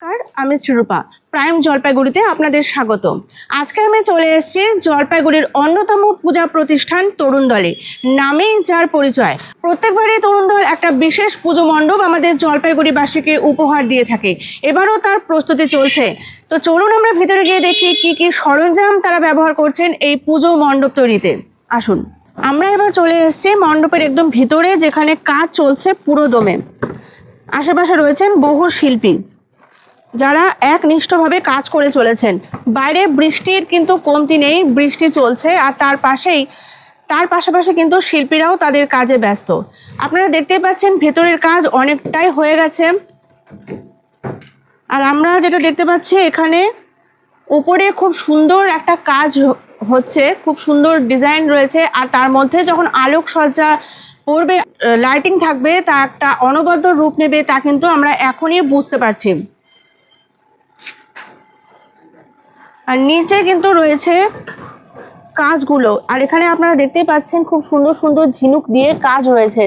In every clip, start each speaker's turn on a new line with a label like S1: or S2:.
S1: আমি শ্রীরূপা প্রাইম জলপাইগুড়িতে আপনাদের স্বাগত। আজকে আমি চলে এসেছি জলপাইগুড়ির অন্যতম পূজা প্রতিষ্ঠান তরুণ দলে, নামেই যার পরিচয়। প্রত্যেকবারই তরুণ দল একটা বিশেষ পুজো মণ্ডপ আমাদের জলপাইগুড়িবাসীকে উপহার দিয়ে থাকে। এবারও তার প্রস্তুতি চলছে। তো চলুন আমরা ভেতরে গিয়ে দেখি কি কি সরঞ্জাম তারা ব্যবহার করছেন এই পুজো মণ্ডপ তৈরিতে। আসুন, আমরা এবার চলে এসেছি মণ্ডপের একদম ভিতরে, যেখানে কাজ চলছে পুরো দমে। আশেপাশে রয়েছেন বহু শিল্পী যারা একনিষ্ঠভাবে কাজ করে চলেছেন। বাইরে বৃষ্টির কিন্তু কমতি নেই, বৃষ্টি চলছে, আর তার পাশাপাশি কিন্তু শিল্পীরাও তাদের কাজে ব্যস্ত। আপনারা দেখতেই পাচ্ছেন ভেতরের কাজ অনেকটাই হয়ে গেছে। আর আমরা যেটা দেখতে পাচ্ছি, এখানে উপরে খুব সুন্দর একটা কাজ হচ্ছে, খুব সুন্দর ডিজাইন রয়েছে। আর তার মধ্যে যখন আলোকসজ্জা পড়বে, লাইটিং থাকবে, তা একটা অনবদ্য রূপ নেবে, তা কিন্তু আমরা এখনই বুঝতে পারছি। আর নিচে কিন্তু রয়েছে কাজগুলো, আর এখানে আপনারা দেখতেই পাচ্ছেন খুব সুন্দর সুন্দর ঝিনুক দিয়ে কাজ রয়েছে,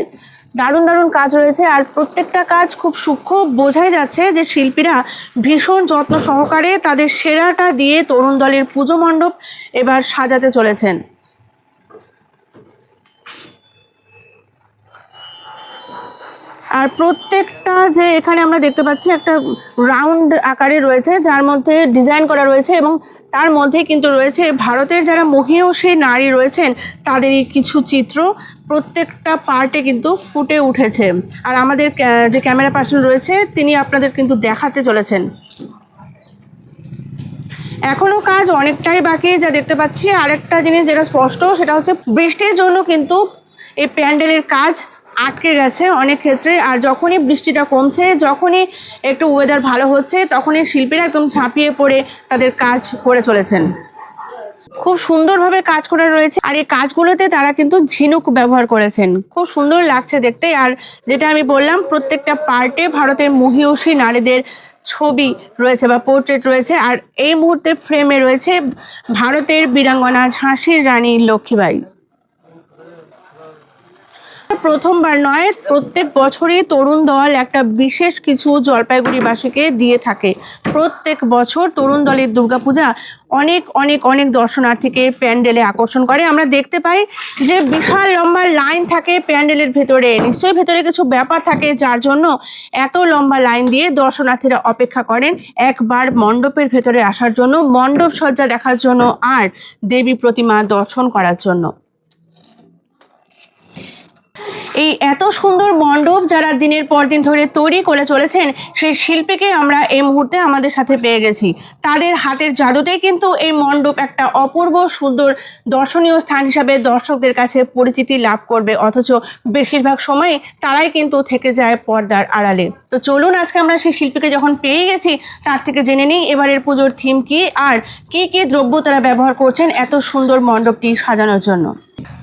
S1: দারুণ দারুণ কাজ রয়েছে। আর প্রত্যেকটা কাজ খুব সূক্ষ্ম, বোঝাই যাচ্ছে যে শিল্পীরা ভীষণ যত্ন সহকারে তাদের সেরাটা দিয়ে তরুণ দলের পুজো মণ্ডপ এবার সাজাতে চলেছেন। আর প্রত্যেকটা যে এখানে আমরা দেখতে পাচ্ছি একটা রাউন্ড আকারে রয়েছে, যার মধ্যে ডিজাইন করা রয়েছে, এবং তার মধ্যে কিন্তু রয়েছে ভারতের যারা মহীয়সী নারী রয়েছেন তাদেরই কিছু চিত্র প্রত্যেকটা পার্টে কিন্তু ফুটে উঠেছে। আর আমাদের যে ক্যামেরা পার্সন রয়েছে তিনি আপনাদের কিন্তু দেখাতে চলেছেন। এখনও কাজ অনেকটাই বাকি যা দেখতে পাচ্ছি। আরেকটা জিনিস যেটা স্পষ্ট, সেটা হচ্ছে বৃষ্টির জন্য কিন্তু এই প্যান্ডেলের কাজ আটকে গেছে অনেক ক্ষেত্রে। আর যখনই বৃষ্টিটা কমছে, যখনই একটু ওয়েদার ভালো হচ্ছে, তখনই শিল্পীরা একদম ঝাঁপিয়ে পড়ে তাদের কাজ করে চলেছেন। খুব সুন্দরভাবে কাজ করা রয়েছে, আর এই কাজগুলোতে তারা কিন্তু ঝিনুক ব্যবহার করেছেন, খুব সুন্দর লাগছে দেখতে। আর যেটা আমি বললাম, প্রত্যেকটা পার্টে ভারতের মহীয়সী নারীদের ছবি রয়েছে বা পোর্ট্রেট রয়েছে। আর এই মুহূর্তে ফ্রেমে রয়েছে ভারতের বীরাঙ্গনা ঝাঁসির রানী লক্ষ্মীবাই। প্রথমবার নয়, প্রত্যেক বছরই তরুণ দল একটা বিশেষ কিছু জলপাইগুড়িবাসীকে দিয়ে থাকে। প্রত্যেক বছর তরুণ দলের দুর্গাপূজা অনেক অনেক অনেক দর্শনার্থীকে প্যান্ডেলে আকর্ষণ করে। আমরা দেখতে পাই যে বিশাল লম্বা লাইন থাকে প্যান্ডেলের ভেতরে। নিশ্চয়ই ভেতরে কিছু ব্যাপার থাকে, যার জন্য এত লম্বা লাইন দিয়ে দর্শনার্থীরা অপেক্ষা করেন একবার মণ্ডপের ভেতরে আসার জন্য, মণ্ডপ সজ্জা দেখার জন্য, আর দেবী প্রতিমা দর্শন করার জন্য। এই এত সুন্দর মণ্ডপ যারা দিনের পর দিন ধরে তৈরি করে চলেছেন, সেই শিল্পীকে আমরা এই মুহূর্তে আমাদের সাথে পেয়ে গেছি। তাদের হাতের জাদুতেই কিন্তু এই মণ্ডপ একটা অপূর্ব সুন্দর দর্শনীয় স্থান হিসাবে দর্শকদের কাছে পরিচিতি লাভ করবে, অথচ বেশিরভাগ সময় তারাই কিন্তু থেকে যায় পর্দার আড়ালে। তো চলুন, আজকে আমরা সেই শিল্পীকে যখন পেয়ে গেছি, তার থেকে জেনে নিই এবারের পুজোর থিম কি, আর কি কি দ্রব্য তারা ব্যবহার করছেন এত সুন্দর মণ্ডপটি সাজানোর জন্য।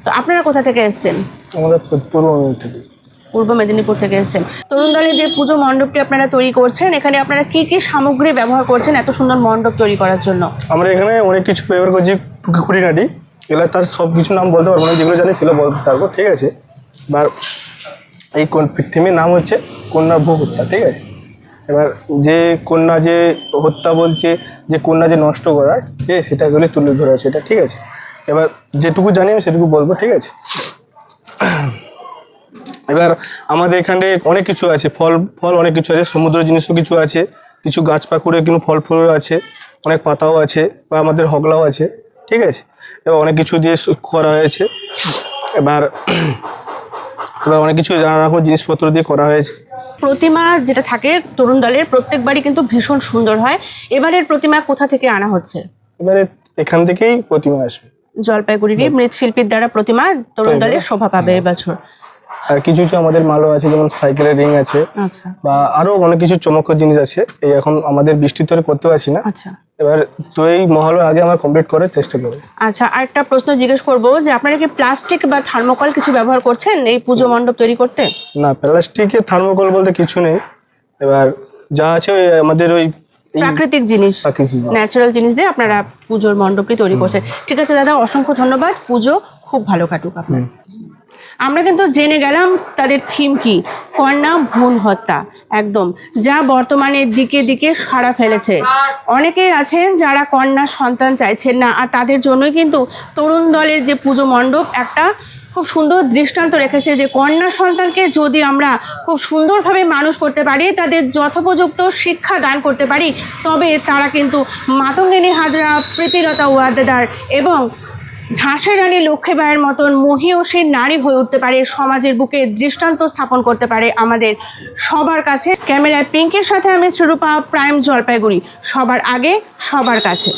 S1: তো আপনারা কোথা থেকে এসেছেন?
S2: আমাদের পূর্ব
S1: মেদিনীপুর থেকে এসেছেন। তরুণ দলের যে পুজো মণ্ডপটি আপনারা তৈরি করছেন, এখানে আপনারা কি কি সামগ্রী ব্যবহার করছেন এত সুন্দর মণ্ডপ তৈরি করার জন্য?
S2: আমরা এখানে অনেক কিছু ব্যবহার করছি, খুঁটিনাটি এগুলো তার সব কিছু নাম বলতে পারবো না, যেগুলো জানি সেগুলো বলতে পারবো, ঠিক আছে। এবার এই থিমের নাম হচ্ছে কন্যা ভূ হত্যা, ঠিক আছে। এবার যে কন্যা যে হত্যা বলছে, যে কন্যা যে নষ্ট করার, সেটা এগুলি তুলে ধরা আছে, এটা ঠিক আছে। এবার যেটুকু জানি আমি সেটুকু বলবো, ঠিক আছে। এবার আমাদের এখানে অনেক কিছু আছে, ফল অনেক কিছু আছে, সমুদ্র জিনিসও কিছু আছে, কিছু গাছ পাকুড়ে কিন্তু ফল ফুলও আছে, অনেক পাতাও আছে, বা আমাদের হগলাও আছে, ঠিক আছে। এবার অনেক কিছু দিয়ে করা হয়েছে। এবার অনেক কিছু নানা রকম জিনিসপত্র দিয়ে করা হয়েছে।
S1: প্রতিমা যেটা থাকে তরুণ দলের প্রত্যেকবারই কিন্তু ভীষণ সুন্দর হয়। এবারের প্রতিমা কোথা থেকে আনা হচ্ছে?
S2: এবারে এখান থেকেই প্রতিমা আসবে,
S1: জলপাইগুড়ির মৃৎশিল্পীর দ্বারা প্রতিমা তরুণ দলের শোভা পাবে এবছর।
S2: আর কিছু কিছু আমাদের মালও আছে, যেমন সাইকেলের রিং আছে,
S1: আচ্ছা,
S2: বা আরো অনেক কিছু চমৎকার জিনিস আছে। এই এখন আমাদের বৃষ্টির ধরে করতে পারছি না।
S1: আচ্ছা,
S2: এবার তো এই মহলের আগে আমরা কমপ্লিট করার চেষ্টা করব।
S1: আচ্ছা, আরেকটা প্রশ্ন জিজ্ঞেস করবো যে আপনারা কি প্লাস্টিক বা থার্মোকল কিছু ব্যবহার করছেন এই পুজো মণ্ডপ তৈরি করতে?
S2: না, প্লাস্টিকের থার্মোকল বলতে কিছু নেই। এবার যা আছে ওই আমাদের ওই
S1: প্রাকৃতিক জিনিস, ন্যাচারাল জিনিস দিয়ে আপনারা পুজোর মণ্ডপটি তৈরি করছেন। ঠিক আছে দাদা, অসংখ্য ধন্যবাদ। পুজো খুব ভালো কাটুক আপনার। আমরা কিন্তু জেনে গেলাম তাদের থিম কি, কন্যা ভ্রূণ হত্যা, একদম যা বর্তমানে দিকে দিকে সাড়া ফেলেছে। অনেকেই আছেন যারা কন্যা সন্তান চাইছেন না, আর তাদের জন্যই কিন্তু তরুণ দলের যে পুজো মণ্ডপ একটা খুব সুন্দর দৃষ্টান্ত রেখেছে যে কন্যা সন্তানকে যদি আমরা খুব সুন্দরভাবে মানুষ করতে পারি, তাদের যথোপযুক্ত শিক্ষা দান করতে পারি, তবে তারা কিন্তু মাতঙ্গিনী হাজরা, প্রীতিলতা ওয়াদ্দেদার এবং ঝাঁসি রানী লক্ষ্মীবাইয়ের মতন মহীয়সী নারী হয়ে উঠতে পারে, সমাজের বুকে দৃষ্টান্ত স্থাপন করতে পারে আমাদের সবার কাছে। ক্যামেরায় পিঙ্কির সাথে আমি শ্রীরূপা, প্রাইম জলপাইগুড়ি, সবার আগে সবার কাছে।